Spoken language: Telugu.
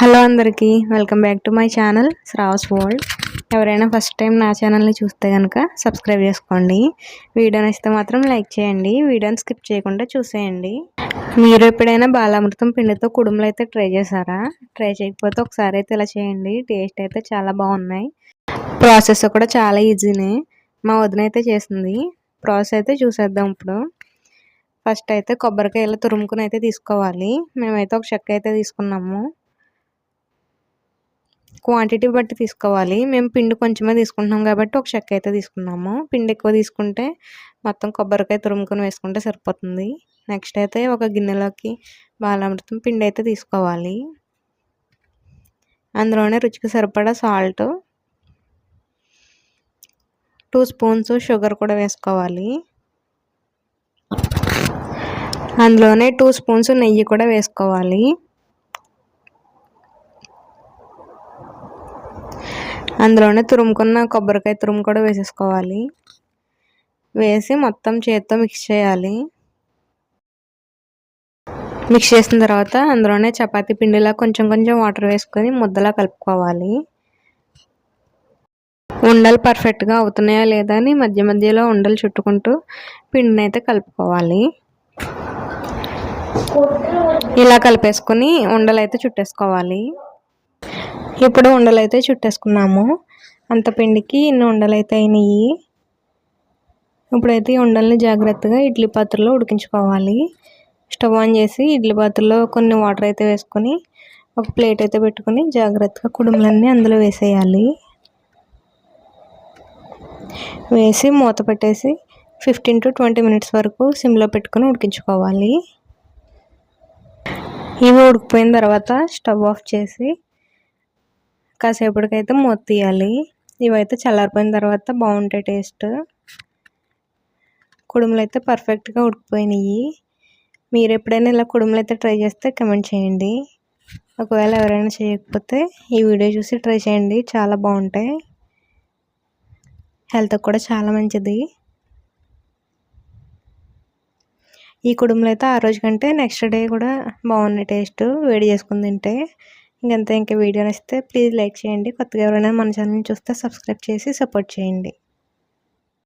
హలో అందరికీ welcome back to my channel Shravas world. ఎవరైనా ఫస్ట్ టైం నా ఛానల్ని చూస్తే కనుక సబ్స్క్రైబ్ చేసుకోండి. వీడియో నచ్చితే మాత్రం లైక్ చేయండి. వీడియోని స్కిప్ చేయకుండా చూసేయండి. మీరు ఎప్పుడైనా బాలామృతం పిండితో కుడుములు అయితే ట్రై చేశారా? ట్రై చేయకపోతే ఒకసారి అయితే ఇలా చేయండి. టేస్ట్ అయితే చాలా బాగున్నాయి. ప్రాసెస్ కూడా చాలా ఈజీనే. మా వదిన అయితే చేసింది. ప్రాసెస్ అయితే చూసేద్దాం ఇప్పుడు. ఫస్ట్ అయితే కొబ్బరికాయలు తురుముకుని అయితే తీసుకోవాలి. మేమైతే ఒక చెక్క అయితే తీసుకున్నాము. క్వాంటిటీ బట్టి తీసుకోవాలి. మేము పిండి కొంచెమే తీసుకుంటున్నాం కాబట్టి ఒక చెక్క అయితే తీసుకున్నాము. పిండి ఎక్కువ తీసుకుంటే మొత్తం కొబ్బరికాయ తురుముకొని వేసుకుంటే సరిపోతుంది. నెక్స్ట్ అయితే ఒక గిన్నెలోకి బాలామృతం పిండి అయితే తీసుకోవాలి. అందులోనే రుచికి సరిపడా సాల్ట్, 2 స్పూన్స్ షుగర్ కూడా వేసుకోవాలి. అందులోనే 2 స్పూన్స్ నెయ్యి కూడా వేసుకోవాలి. అందులోనే తురుముకున్న కొబ్బరికాయ తురుము కూడా వేసేసుకోవాలి. వేసి మొత్తం చేత్తో మిక్స్ చేయాలి. మిక్స్ చేసిన తర్వాత అందులోనే చపాతీ పిండిలా కొంచెం కొంచెం వాటర్ వేసుకొని ముద్దలా కలుపుకోవాలి. ఉండలు పర్ఫెక్ట్గా అవుతున్నాయా లేదా అని మధ్య మధ్యలో ఉండలు చుట్టుకుంటూ పిండిని అయితే కలుపుకోవాలి. ఇలా కలిపేసుకొని ఉండలు అయితే చుట్టేసుకోవాలి. ఇప్పుడు ఉండలు అయితే చుట్టేసుకున్నాము. అంత పిండికి ఇన్ని ఉండలు అయితే అయినాయి. ఇప్పుడైతే ఈ ఉండల్ని జాగ్రత్తగా ఇడ్లీ పాత్రలో ఉడికించుకోవాలి. స్టవ్ ఆన్ చేసి ఇడ్లీ పాత్రలో కొన్ని వాటర్ అయితే వేసుకొని ఒక ప్లేట్ అయితే పెట్టుకొని జాగ్రత్తగా కుడుములన్నీ అందులో వేసేయాలి. వేసి మూత పెట్టేసి 15 to 20 మినిట్స్ వరకు సిమ్లో పెట్టుకొని ఉడికించుకోవాలి. ఇవి ఉడికిపోయిన తర్వాత స్టవ్ ఆఫ్ చేసి కాసేపటికైతే మూత తీయాలి. ఇవైతే చల్లారిపోయిన తర్వాత బాగుంటాయి టేస్ట్. కుడుములు అయితే పర్ఫెక్ట్గా ఉడికిపోయినాయి. మీరు ఎప్పుడైనా ఇలా కుడుములు అయితే ట్రై చేస్తే కమెంట్ చేయండి. ఒకవేళ ఎవరైనా చేయకపోతే ఈ వీడియో చూసి ట్రై చేయండి. చాలా బాగుంటాయి. హెల్త్కి కూడా చాలా మంచిది. ఈ కుడుములు అయితే ఆ రోజు కంటే నెక్స్ట్ డే కూడా బాగున్నాయి టేస్ట్, వేడి చేసుకుని తింటే. ఇంకంతే. ఇంకా వీడియో నచ్చితే ప్లీజ్ లైక్ చేయండి. కొత్తగా ఎవరైనా మన ఛానల్ని చూస్తే సబ్స్క్రైబ్ చేసి సపోర్ట్ చేయండి.